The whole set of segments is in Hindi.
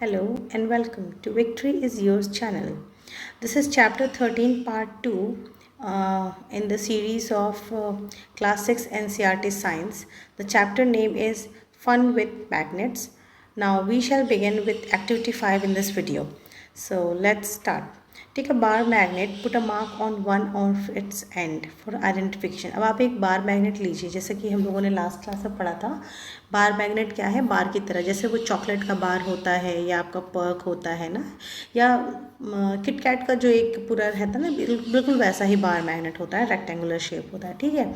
Hello and welcome to Victory is Yours channel. This is chapter 13 part 2 in the series of class 6 NCERT science. The chapter name is Fun with Magnets. Now we shall begin with activity 5 in this video. So let's start. Take a bar magnet, put a mark on one of its end for identification. अब आप एक बार मैग्नेट लीजिए, जैसे कि हम लोगों ने लास्ट क्लास में पढ़ा था. बार मैग्नेट क्या है? बार की तरह, जैसे वो चॉकलेट का बार होता है या आपका पर्क होता है ना, या किटकैट का जो एक पूरा रहता है ना, बिल्कुल वैसा ही बार मैग्नेट होता है, रेक्टेंगुलर शेप होता है. ठीक है,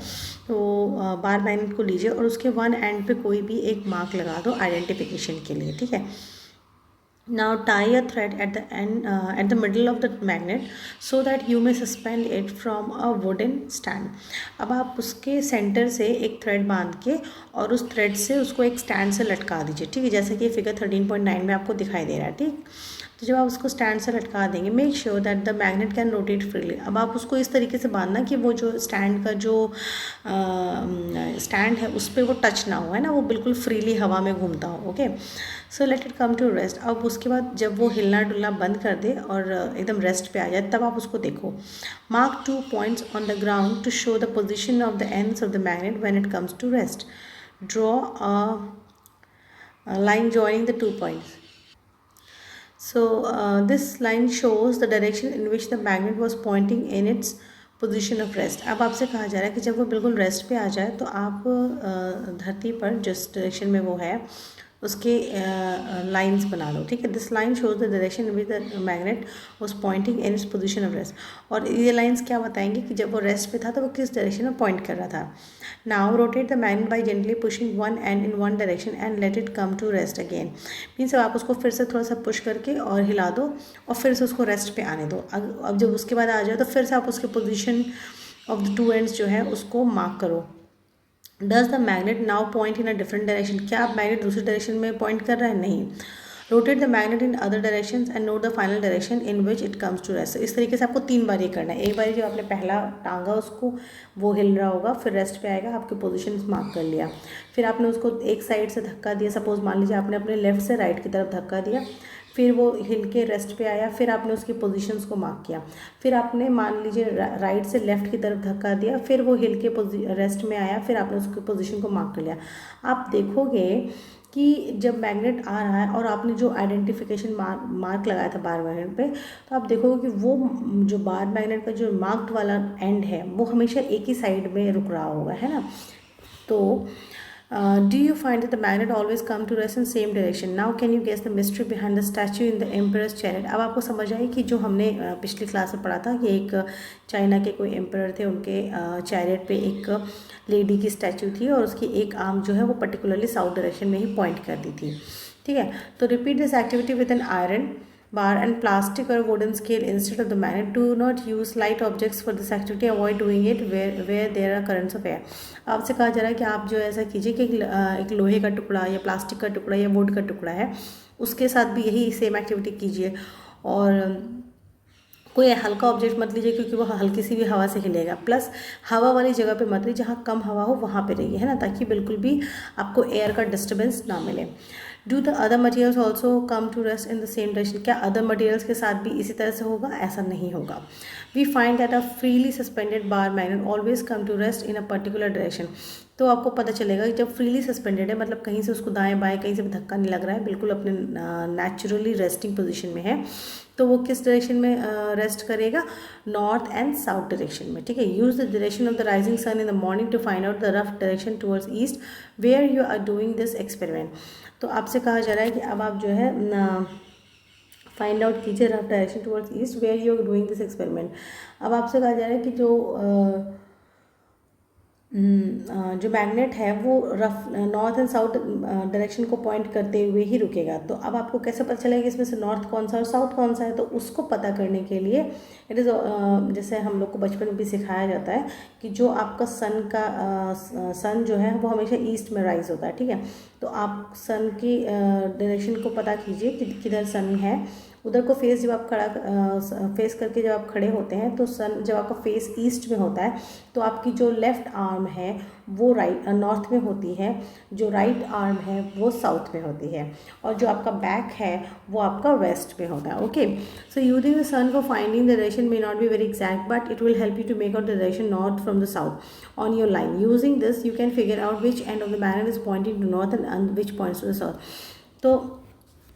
तो बार मैग्नेट को लीजिए और उसके वन एंड पे कोई भी एक मार्क लगा दो आइडेंटिफिकेशन के लिए. ठीक है. Now tie a thread at the end at the middle of the magnet so that you may suspend it from a wooden stand. अब आप उसके सेंटर से एक थ्रेड बांध के और उस थ्रेड से उसको एक स्टैंड से लटका दीजिए. ठीक है, जैसे कि फिगर 13.9 में आपको दिखाई दे रहा है. ठीक, तो जब आप उसको स्टैंड से लटका देंगे, make sure that the magnet can rotate freely. अब आप उसको इस तरीके से बांधना कि वो जो स्टैंड का जो स्टैंड है उस पर वो टच ना हो, है ना, वो बिल्कुल फ्रीली हवा में घूमता हो. Okay, so let it come to rest. अब उसके बाद जब वो हिलना डुलना बंद कर दे और एकदम रेस्ट पे आ जाए, तब आप उसको देखो. Mark 2 points on the ground to show the position of the ends of the magnet when it comes to rest. Draw a line joining the 2 points. So this line shows the direction in which the magnet was pointing in its position of rest. अब आपसे कहा जा रहा है कि जब वो बिल्कुल रेस्ट पे आ जाए तो आप धरती पर जिस डायरेक्शन में वो है उसके लाइंस बना लो. ठीक है, this line shows the direction with the magnet was pointing in its position of rest. और ये लाइंस क्या बताएंगे कि जब वो रेस्ट पे था तो वो किस डायरेक्शन में पॉइंट कर रहा था. Now rotate the magnet by gently pushing one end in one direction and let it come to rest again. Means आप उसको फिर से थोड़ा सा पुश करके और हिला दो और फिर से उसको रेस्ट पे आने दो. अब जब उसके बाद आ जाए तो फिर से आप उसके position of the two ends जो है उसको मार्क करो. Does the magnet now point in a different direction. क्या आप मैग्नेट दूसरी डायरेक्शन में पॉइंट कर रहा है? नहीं. Rotate the magnet in other direction and note the final direction in which it comes to rest. इस तरीके से आपको 3 बार ये करना है. एक बार जो आपने पहला टांगा उसको वो हिल रहा होगा, फिर रेस्ट पे आएगा, आपके पोजीशन मार्क कर लिया, फिर आपने उसको एक साइड से धक्का दिया. सपोज मान लीजिए आपने अपने लेफ्ट से राइट की तरफ धक्का दिया, फिर वो हिल के रेस्ट पे आया, फिर आपने उसकी पोजीशंस को मार्क किया, फिर आपने मान लीजिए राइट से लेफ़्ट की तरफ धक्का दिया, फिर वो हिल के रेस्ट में आया, फिर आपने उसकी पोजीशन को मार्क कर लिया. आप देखोगे कि जब मैग्नेट आ रहा है और आपने जो आइडेंटिफिकेशन मार्क लगाया था बार मैग्नेट पे, तो आप देखोगे कि वो जो बार मैग्नेट का जो मार्क्ड वाला एंड है वो हमेशा एक ही साइड में रुक रहा होगा, है ना. तो do you find that the magnet always come to rest in same direction? Now can you guess the mystery behind the statue in the emperor's chariot? अब आपको समझ आई कि जो हमने पिछली क्लास में पढ़ा था कि एक चाइना के कोई एम्पर थे, उनके चैरियट पे एक लेडी की स्टैचू थी और उसकी एक आर्म जो है वो पर्टिकुलरली साउथ डायरेक्शन में ही पॉइंट कर दी थी. ठीक है, तो repeat this activity with an iron bar and plastic or wooden scale instead of the magnet. Do not use light objects for this activity. Avoid doing it where there are currents of air. आपसे कहा जा रहा है कि आप जो ऐसा कीजिए कि एक लोहे का टुकड़ा या प्लास्टिक का टुकड़ा या वुड का टुकड़ा है उसके साथ भी यही सेम एक्टिविटी कीजिए. और कोई हल्का ऑब्जेक्ट मत लीजिए क्योंकि वो हल्की सी भी हवा से हिलेगा. प्लस हवा वाली जगह पे मत लीजिए, जहाँ कम हवा हो वहाँ पे रहिए, है ना, ताकि बिल्कुल भी आपको एयर का डिस्टर्बेंस ना मिले. Do the other materials also come to rest in the same direction. क्या अदर मटेरियल्स के साथ भी इसी तरह से होगा? ऐसा नहीं होगा. We find that a freely suspended bar magnet always come to rest in a particular direction. तो आपको पता चलेगा कि जब फ्रीली सस्पेंडेड है, मतलब कहीं से उसको दाएं बाएं कहीं से भी धक्का नहीं लग रहा है, बिल्कुल अपने नेचुरली रेस्टिंग पोजीशन में है, तो वो किस डायरेक्शन में रेस्ट करेगा? नॉर्थ एंड साउथ डायरेक्शन में. ठीक है, use the direction of the rising sun in the morning to find out the rough direction towards east where you are doing this experiment. तो आपसे कहा जा रहा है कि अब आप जो है फाइंड आउट कीजिए rough direction towards east where you are doing this experiment. अब आपसे कहा जा रहा है कि जो मैग्नेट है वो rough north and south direction को पॉइंट करते हुए ही रुकेगा. तो अब आपको कैसे पता चलेगा कि इसमें से नॉर्थ कौन सा और साउथ कौन सा है? तो उसको पता करने के लिए इट इज़ जैसे हम लोग को बचपन में भी सिखाया जाता है कि जो आपका सन जो है वो हमेशा ईस्ट में राइज होता है. ठीक है, तो आप सन की डायरेक्शन को पता कीजिए कि किधर सन है. उधर को फेस जब आप फेस करके जब आप खड़े होते हैं तो सन जब आपका फेस ईस्ट में होता है तो आपकी जो लेफ़्ट आर्म है वो नॉर्थ में होती है, जो राइट आर्म है वो साउथ में होती है, और जो आपका बैक है वो आपका वेस्ट में होता है. Okay, so using the sun for finding the direction may not be very exact, but it will help you to make out the direction north from the south on your line. Using this you can figure out which end of the magnet is pointing to north and which points to the south. तो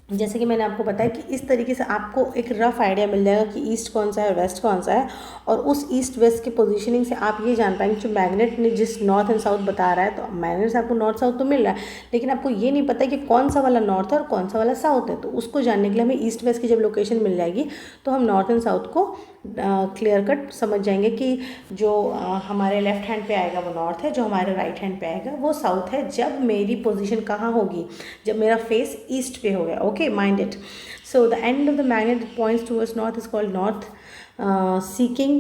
जैसे कि मैंने आपको बताया कि इस तरीके से आपको एक रफ आइडिया मिल जाएगा कि ईस्ट कौन सा है, वेस्ट कौन सा है, और उस ईस्ट वेस्ट के पोजीशनिंग से आप ये जान पाएंगे जो मैग्नेट ने जिस नॉर्थ एंड साउथ बता रहा है, तो मैग्नेट से आपको नॉर्थ साउथ तो मिल रहा है, लेकिन आपको ये नहीं पता कि कौन सा वाला नॉर्थ है और कौन सा वाला साउथ है. तो उसको जानने के लिए हमें ईस्ट वेस्ट की जब लोकेशन मिल जाएगी तो हम नॉर्थ एंड साउथ को क्लियर कट समझ जाएंगे कि जो हमारे लेफ्ट हैंड पे आएगा वो नॉर्थ है, जो हमारे राइट हैंड पे आएगा वो साउथ है, जब मेरी पोजीशन कहाँ होगी, जब मेरा फेस ईस्ट पे हो गया. Okay, mind it. So the end of the magnet that points towards north is called north seeking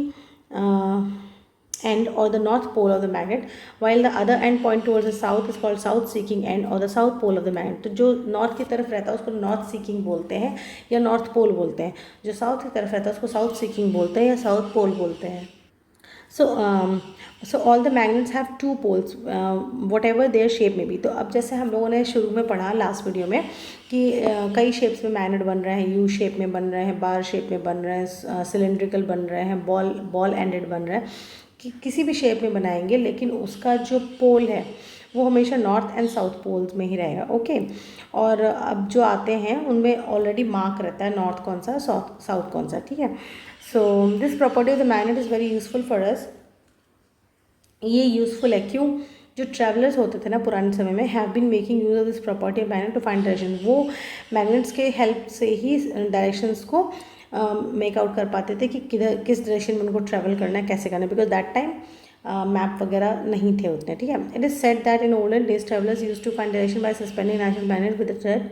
end, or the north pole of the magnet, while the other end point towards the south is called south seeking end, or the south pole of the magnet. तो जो नॉर्थ की तरफ रहता है उसको नॉर्थ सीकिंग बोलते हैं या नॉर्थ पोल बोलते हैं, जो साउथ की तरफ रहता है उसको साउथ सीकिंग बोलते हैं या साउथ पोल बोलते हैं. So all the magnets have two poles, whatever their shape may be. तो अब जैसे हम लोगों ने शुरू में पढ़ा लास्ट वीडियो में कि कई शेप्स में मैग्नेट बन रहे हैं, यू शेप में बन रहे हैं, बार शेप में बन रहे हैं, सिलेंड्रिकल बन रहे हैं, बॉल एंडेड बन रहे हैं, कि किसी भी शेप में बनाएंगे, लेकिन उसका जो पोल है वो हमेशा नॉर्थ एंड साउथ पोल्स में ही रहेगा. ओके, और अब जो आते हैं उनमें ऑलरेडी मार्क रहता है नॉर्थ कौन सा, साउथ कौन सा. ठीक है, so this property of the magnet is very useful for us. ये यूज़फुल है क्यों? जो ट्रैवलर्स होते थे ना पुराने समय में, have been making use of this property of magnet to find direction. वो मैग्नेट्स के हेल्प से ही डायरेक्शंस को मेक आउट कर पाते थे कि किधर किस डायरेक्शन में उनको ट्रैवल करना है, कैसे करना है, बिकॉज दैट टाइम मैप वगैरह नहीं थे उतने. ठीक है, it is said that in olden days travellers use to find direction by suspending national magnet with the thread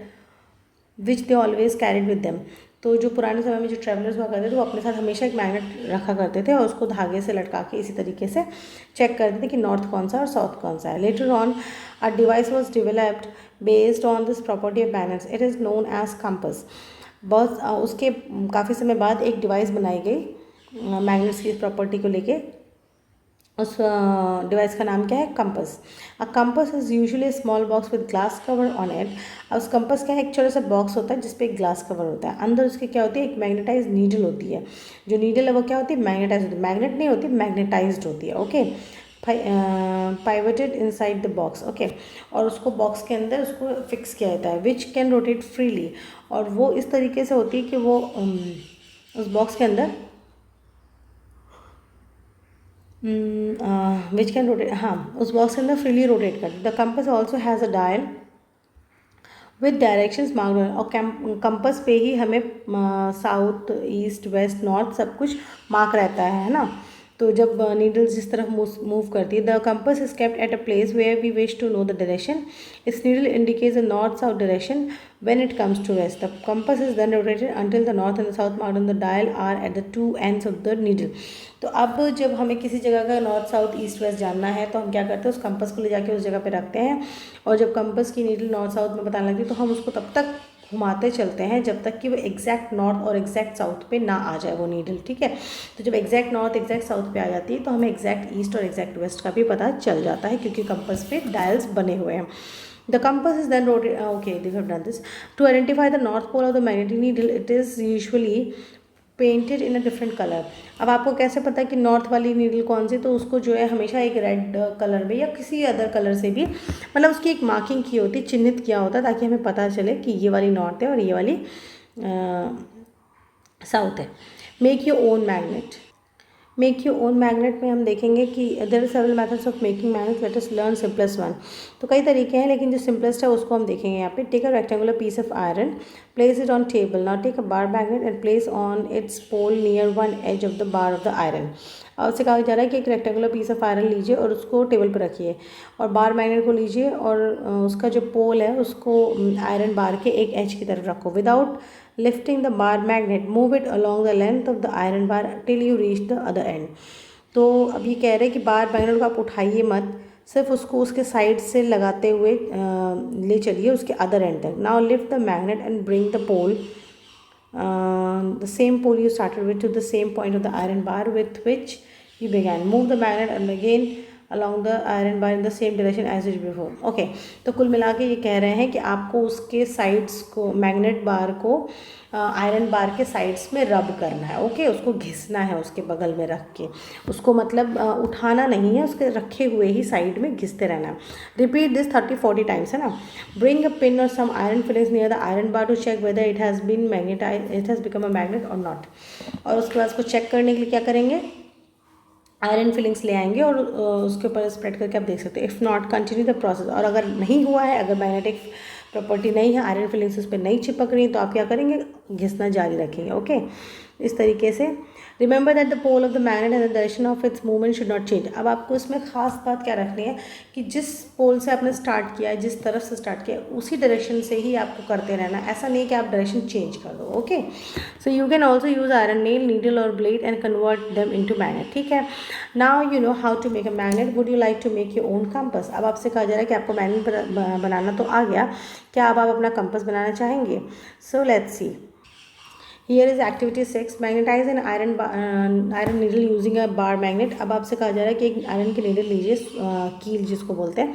which they always carried with them. तो जो पुराने समय में जो ट्रैवलर्स हुआ करते थे वो अपने साथ हमेशा एक मैग्नेट रखा करते थे और उसको धागे से लटका के इसी तरीके से चेक करते थे कि नॉर्थ कौन सा और साउथ कौन सा है. Later on a device was developed based on this property of magnets. It is known as compass. बहुत उसके काफ़ी समय बाद एक डिवाइस बनाई गई मैग्नेट्स की इस प्रॉपर्टी को लेके. उस डिवाइस का नाम क्या है? Compass. A compass is usually small box with glass cover on it. अब उस कंपस का एक छोटा सा बॉक्स होता है जिसपे एक ग्लास कवर होता है. अंदर उसके क्या होती है? एक मैग्नेटाइज नीडल होती है. जो नीडल है वो क्या होती है? मैग्नेटाइज होती है. मैग्नेट नहीं होती, मैग्नेटाइज्ड होती है. Okay, pivoted inside the box. Okay, और उसको बॉक्स के अंदर उसको फिक्स किया जाता है. Which can rotate freely. और वो इस तरीके से होती है कि वो उस बॉक्स के अंदर विच कैन रोटेट, हाँ, उस बॉक्स के अंदर फ्रीली रोटेट कर. The compass also has a dial with directions marked. और कंपस पे ही हमें साउथ ईस्ट वेस्ट नॉर्थ सब कुछ मार्क रहता है ना. तो जब नीडल्स जिस तरफ मूव करती है, the compass is kept at a place where we wish to know the direction. Its needle indicates the north south direction when it comes to rest. The compass is then rotated until the north and the south marked on the dial are at the two ends of the needle. तो अब जब हमें किसी जगह का नॉर्थ साउथ ईस्ट वेस्ट जानना है तो हम क्या करते हैं? उस कंपस को ले जाके उस जगह पे रखते हैं, और जब कंपस की नीडल नॉर्थ साउथ में बताने लगती है तो हम उसको तब तक घुमाते चलते हैं जब तक कि वो एग्जैक्ट नॉर्थ और एग्जैक्ट साउथ पे ना आ जाए वो नीडल. ठीक है, तो जब एग्जैक्ट नॉर्थ एग्जैक्ट साउथ पे आ जाती है तो हमें एग्जैक्ट ईस्ट और एग्जैक्ट वेस्ट का भी पता चल जाता है क्योंकि कंपस पे डायल्स बने हुए हैं. The compass is then rotated. Okay, they have done this. To identify the north pole of the magnetic needle, it is usually painted in a different colour. अब आपको कैसे पता है कि नॉर्थ वाली नीडल कौन सी? तो उसको जो है हमेशा एक रेड कलर में या किसी अदर कलर से भी, मतलब उसकी एक मार्किंग की होती, चिन्हित किया होता, ताकि हमें पता चले कि ये वाली नॉर्थ है और ये वाली साउथ है. Make your own magnet. Make your own magnet में हम देखेंगे कि there are several methods of making magnet. Let us learn simplest one. तो कई तरीके हैं लेकिन जो सिंपलेस्ट है उसको हम देखेंगे यहाँ पे. Take a rectangular piece of iron, place it on table. Now take a bar magnet and place on its pole near one edge of the bar of the iron. और उससे कहा जा रहा है कि एक रेक्टेंगुलर पीस ऑफ आयरन लीजिए और उसको टेबल पर रखिए, और बार मैग्नेट को लीजिए और उसका जो पोल है उसको आयरन बार के एक एज की तरफ रखो. Without lifting the bar magnet, move it along the length of the iron bar till you reach the other end. तो अब ये कह रहे हैं कि बार मैग्नेट को आप उठाइए मत, सिर्फ उसको उसके साइड से लगाते हुए ले चलिए उसके अदर एंड तक. Now lift the magnet and bring the pole, the same pole you started with, to the same point of the iron bar with which you began. Move the magnet and again along the iron bar in the same direction as it before. Okay, तो कुल मिला के ये कह रहे हैं कि आपको उसके साइड्स को, मैग्नेट बार को आयरन बार के साइड्स में रब करना है. ओके, उसको घिसना है उसके बगल में रख के, उसको मतलब उठाना नहीं है, उसके रखे हुए ही साइड में घिसते रहना है. रिपीट दिस 30-40 टाइम्स, है ना. ब्रिंग अ पिन और some iron filings near the iron bar to check whether it has been magnetize, it has become a magnet or not. और उसके बाद उसको चेक करने के लिए क्या करेंगे, आयरन फिलिंग्स ले आएंगे और उसके ऊपर स्प्रेड करके आप देख सकते हो. If not continue the process. और अगर नहीं हुआ है, अगर मैग्नेटिक प्रॉपर्टी नहीं है, आयरन फिलिंग्स उस पर नहीं चिपक रही, तो आप क्या करेंगे, घिसना जारी रखेंगे. ओके, इस तरीके से. Remember that the pole of the magnet and the direction of its movement should not change. अब आपको इसमें खास बात क्या रखनी है कि जिस पोल से आपने स्टार्ट किया है, जिस तरफ से स्टार्ट किया है, उसी डायरेक्शन से ही आपको करते रहना. ऐसा नहीं कि आप डायरेक्शन चेंज कर दो. Okay, so you can also use iron nail, needle और blade and convert them into magnet. ठीक है. Now you know how to make a magnet. Would you like to make your own compass. अब आपसे कहा जा रहा है कि आपको मैग्नेट बनाना तो आ गया, क्या अब आप अपना कंपास बनाना चाहेंगे. So let's see. Here is activity 6. Magnetize an iron needle using a bar magnet. अब आपसे कहा जा रहा है कि एक आयरन की नीडल लीजिए, कील जिसको बोलते हैं,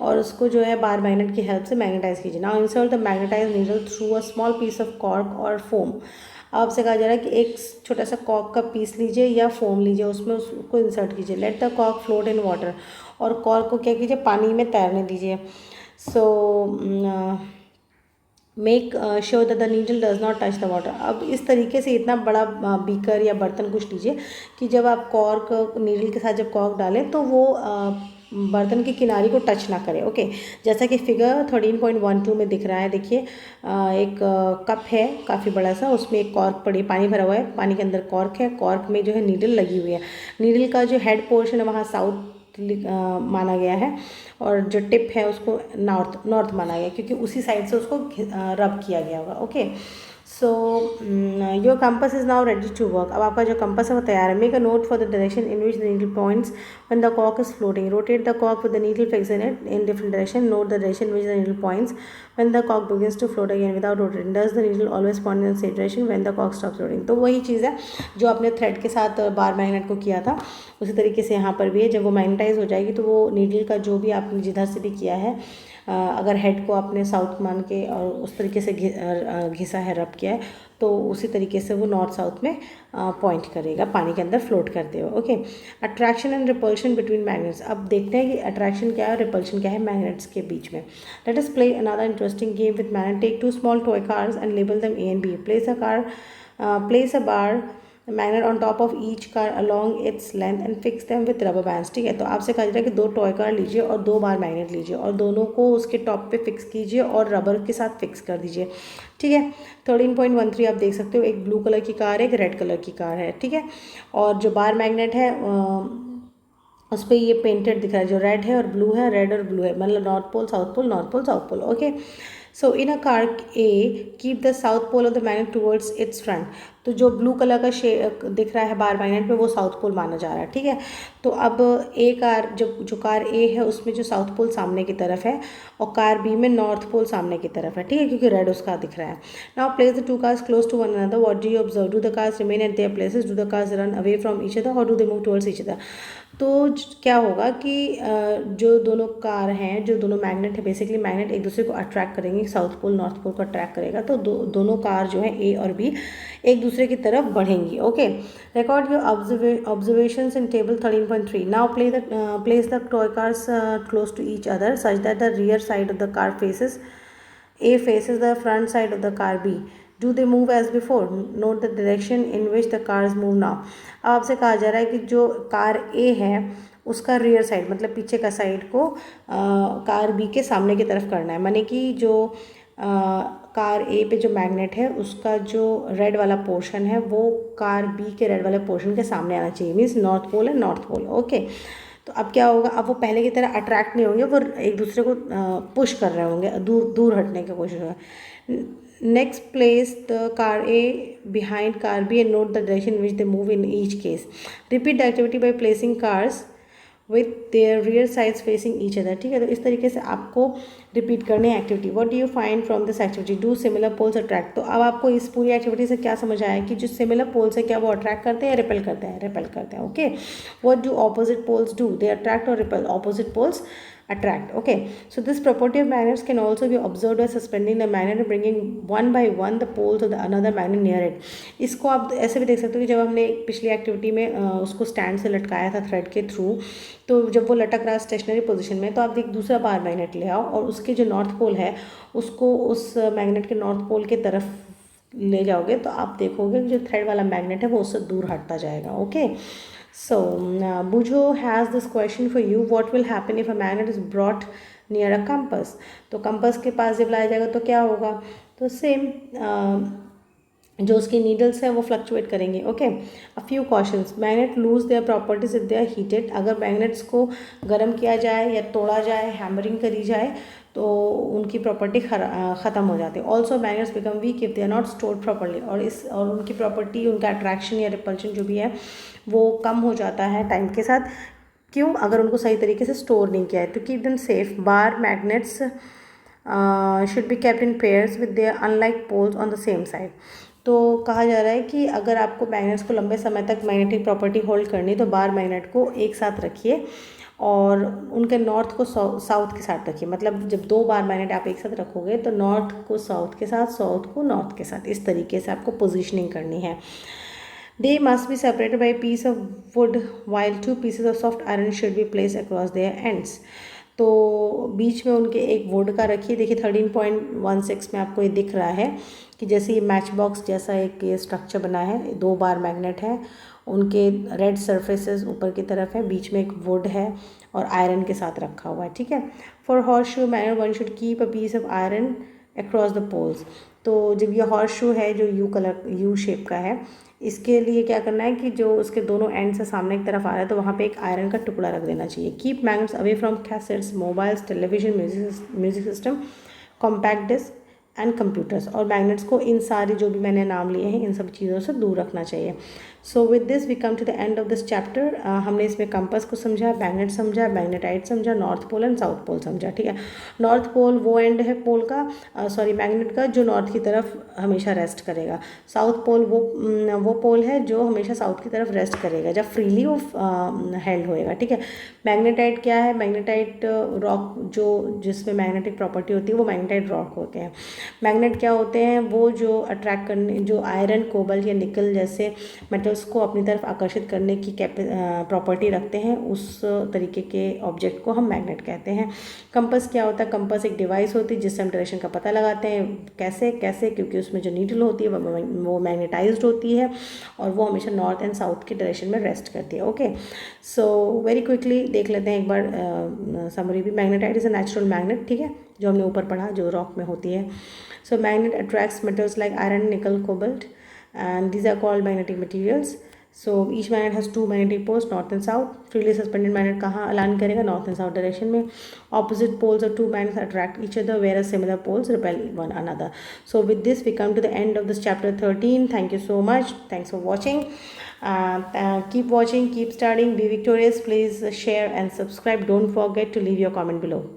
और उसको जो है बार मैग्नेट की हेल्प से मैग्नेटाइज कीजिए. Now insert the magnetise needle through a small piece of cork और फोम. आपसे कहा जा रहा है कि एक छोटा सा कॉर्क का पीस लीजिए या फोम लीजिए, उसमें उसको इंसर्ट कीजिए. Let the cork float in water. और कॉर्क को क्या कीजिए, पानी में तैरने दीजिए. So make sure that the needle does not touch the water. अब इस तरीके से इतना बड़ा बीकर या बर्तन कुछ लीजिए कि जब आप कॉर्क नीडल के साथ जब कॉर्क डालें तो वो बर्तन की किनारे को टच ना करे. ओके, जैसा कि फिगर 13.12 में दिख रहा है. देखिए, एक कप है काफ़ी बड़ा सा, उसमें एक कॉर्क पड़ी, पानी भरा हुआ है, पानी के अंदर कॉर्क है, कॉर्क में जो है नीडल लगी हुई है. नीडल का जो हेड पोर्शन है वहाँ साउथ माना गया है, और जो टिप है उसको नॉर्थ माना गया, क्योंकि उसी साइड से उसको रब किया गया होगा. Okay, so your compass is now ready to work. अब आपका जो कंपास है वो तैयार है. Make a note for the direction in which the needle points when the cork is floating. Rotate the cork with the needle fix in it in different direction. Note the direction which the needle points when the cork begins to float again without rotating. Does the needle always point in the same direction when the cork stops floating? तो वही चीज़ है जो आपने थ्रेड के साथ बार मैग्नेट को किया था, उसी तरीके से यहाँ पर भी है. जब वो मैग्नेटाइज हो जाएगी तो वो नीडल का जो भी आपने जिधर से भी किया है, अगर हेड को आपने साउथ मान के और उस तरीके से घिसा है, रब किया है, तो उसी तरीके से वो नॉर्थ साउथ में पॉइंट करेगा, पानी के अंदर फ्लोट करते हुए. Okay, attraction and repulsion between magnets. अब देखते हैं कि अट्रैक्शन क्या है और रिपल्शन क्या है मैग्नेट्स के बीच में. Let us play another interesting game with magnet. Take 2 small toy cars and label them A and B. Place a bar magnet on top of each car along its length and fix them with rubber bands. ठीक है, तो आपसे कहा जा रहा है कि 2 टॉय कार लीजिए और 2 बार मैग्नेट लीजिए और दोनों को उसके टॉप पे फिक्स कीजिए और रबर के साथ फिक्स कर दीजिए. ठीक है, 13.13 आप देख सकते हो, एक ब्लू कलर की कार है, एक रेड कलर की कार है. ठीक है, और जो बार मैग्नेट है उस पर ये पेंटेड दिख रहा है, जो रेड है और ब्लू है, रेड और ब्लू है, मतलब north pole south pole, north pole south pole. Okay, so in a car A keep the south pole of the magnet towards its front. तो जो ब्लू कलर का दिख रहा है बार मैग्नेट में, वो साउथ पोल माना जा रहा है. ठीक है, तो अब ए कार, जो कार ए है उसमें जो साउथ पोल सामने की तरफ है और कार बी में नॉर्थ पोल सामने की तरफ है. ठीक है, क्योंकि रेड उसका दिख रहा है. Now place the 2 cars close to one another. What do you observe? Do the cars remain at their places? Do the cars run away from each other or do they move towards each other? तो क्या होगा कि जो दोनों कार हैं, जो दोनों मैग्नेट है, बेसिकली मैग्नेट एक दूसरे को अट्रैक्ट करेंगे, साउथ पोल नॉर्थ पोल को अट्रैक्ट करेगा, तो दोनों कार जो है ए और बी एक दूसरे की तरफ बढ़ेंगी. Okay, record your observations in table 13.3. Now place the toy cars close to each other such that the rear side of the car faces A faces the front side of the car B. Do they move as before? Note the direction in which the cars move now. अब आपसे कहा जा रहा है कि जो कार A है उसका रियर साइड, मतलब पीछे का साइड को कार B के सामने की तरफ करना है. माने कि जो कार ए पे जो मैग्नेट है उसका जो रेड वाला पोर्शन है वो कार बी के रेड वाले पोर्शन के सामने आना चाहिए. मीन्स नॉर्थ पोल है, नॉर्थ पोल. ओके, तो अब क्या होगा, अब वो पहले की तरह अट्रैक्ट नहीं होंगे, वो एक दूसरे को पुश कर रहे होंगे, दूर हटने की कोशिश होगी. Next place the car A behind car B and note the direction which they move in each case. Repeat the activity by placing cars with their rear sides facing each other. ठीक है, तो इस तरीके से आपको रिपीट करने हैं activity. What do you find from this activity? Do similar poles attract. तो अब आपको इस पूरी एक्टिविटी से क्या समझ आया कि जो सिमिलर पोल्स है क्या वो अट्रैक्ट करते हैं, रिपेल करते हैं? रिपेल करते हैं। Okay, what do opposite poles do? They attract or repel? Opposite poles attract. Okay, so this property of magnets can also be observed by suspending the magnet and bringing one by one the poles of the another magnet near it. इसको आप ऐसे भी देख सकते हो कि जब हमने पिछली एक्टिविटी में उसको स्टैंड से लटकाया था थ्रेड के थ्रू, तो जब वो लटक रहा है स्टेशनरी पोजीशन में, तो आप एक दूसरा बार मैग्नेट ले आओ और उसके जो नॉर्थ पोल है उसको उस मैग्नेट के नॉर्थ पोल के तरफ ले जाओगे तो आप देखोगे कि जो थ्रेड वाला मैग्नेट है वो उससे दूर हटता जाएगा। Okay, so Bujo has this question for you. What will happen if a magnet is brought near a compass? तो कंपस के पास जब लाया जाएगा तो क्या होगा? तो सेम जो उसकी नीडल्स है वो फ्लक्चुएट करेंगे। Okay, a few questions. Magnet lose their properties if they are heated. अगर मैग्नेट्स को गर्म किया जाए या तोड़ा जाए, हैमरिंग करी जाए, तो उनकी प्रॉपर्टी ख़त्म हो जाती है। Also magnets become weak if they are not stored properly. और उनकी प्रॉपर्टी, उनका अट्रैक्शन या रिपल्शन जो भी है वो कम हो जाता है टाइम के साथ। क्यों? अगर उनको सही तरीके से स्टोर नहीं किया है। To keep them safe, bar magnets should be kept in pairs with their unlike poles on the same side. तो कहा जा रहा है कि अगर आपको मैग्नेट्स को लंबे समय तक मैग्नेटिक प्रॉपर्टी होल्ड करनी तो बार मैग्नेट को एक साथ रखिए और उनके नॉर्थ को साउथ के साथ रखिए। मतलब जब दो बार मैग्नेट आप एक साथ रखोगे तो नॉर्थ को साउथ के साथ, साउथ को नॉर्थ के साथ, इस तरीके से आपको पोजिशनिंग करनी है। They must be separated by a piece of wood while two pieces of soft iron should be placed across their ends. तो बीच में उनके एक वुड का रखिए। देखिए 13.16 में आपको ये दिख रहा है कि जैसे ये मैच बॉक्स जैसा एक ये स्ट्रक्चर बना है, दो बार मैग्नेट है, उनके रेड सरफेसेस ऊपर की तरफ है, बीच में एक वुड है और आयरन के साथ रखा हुआ है। ठीक है, for horseshoe magnet one should keep a piece of iron across the poles. तो जब ये हॉर्स शू है जो यू शेप का है, इसके लिए क्या करना है कि जो उसके दोनों एंड से सामने की तरफ आ रहा है तो वहाँ पे एक आयरन का टुकड़ा रख देना चाहिए। Keep magnets away from cassettes, mobiles, television, music system, compact disc and computers. और मैग्नेट्स को इन सारी जो भी मैंने नाम लिए हैं इन सब चीज़ों से दूर रखना चाहिए। So with this we come to the end of this chapter. हमने इसमें कंपस को समझा, मैग्नेट समझा, मैग्नेटाइट समझा, north pole and south pole समझा। ठीक है, नॉर्थ पोल वो एंड है पोल का, मैग्नेट का, जो नॉर्थ की तरफ हमेशा रेस्ट करेगा। साउथ पोल वो पोल है जो हमेशा साउथ की तरफ रेस्ट करेगा जब फ्रीली वो हेल्ड होएगा। ठीक है, मैग्नेटाइट क्या है? मैग्नेटाइट रॉक जो जिसमें मैग्नेटिक प्रॉपर्टी होती है वो मैग्नेटाइट रॉक होते हैं। मैग्नेट क्या होते हैं? वो जो अट्रैक्ट करने, जो आयरन, कोबल्ट या निकल जैसे मेटल्स को अपनी तरफ आकर्षित करने की प्रॉपर्टी रखते हैं, उस तरीके के ऑब्जेक्ट को हम मैग्नेट कहते हैं। कंपस क्या होता है? कंपस एक डिवाइस होती है जिससे हम डायरेक्शन का पता लगाते हैं। कैसे? क्योंकि उसमें जो नीडल होती है वो मैग्नेटाइज्ड होती है और वो हमेशा नॉर्थ एंड साउथ की डायरेक्शन में रेस्ट करती है। ओके, सो वेरी क्विकली देख लेते हैं एक बार समरी भी। Magnetite is a natural magnet, ठीक है, जो हमने ऊपर पढ़ा, जो रॉक में होती है। So magnet attracts metals like iron, nickel, cobalt, and these are called magnetic materials. So each magnet has two magnetic poles, north and south. Freely suspended magnet कहाँ align करेगा? North and south direction में. Opposite poles of two magnets attract each other, whereas similar poles repel one another. So with this we come to the end of this chapter 13. Thank you so much. Thanks for watching. Keep watching, keep studying, be victorious. Please share and subscribe. Don't forget to leave your comment below.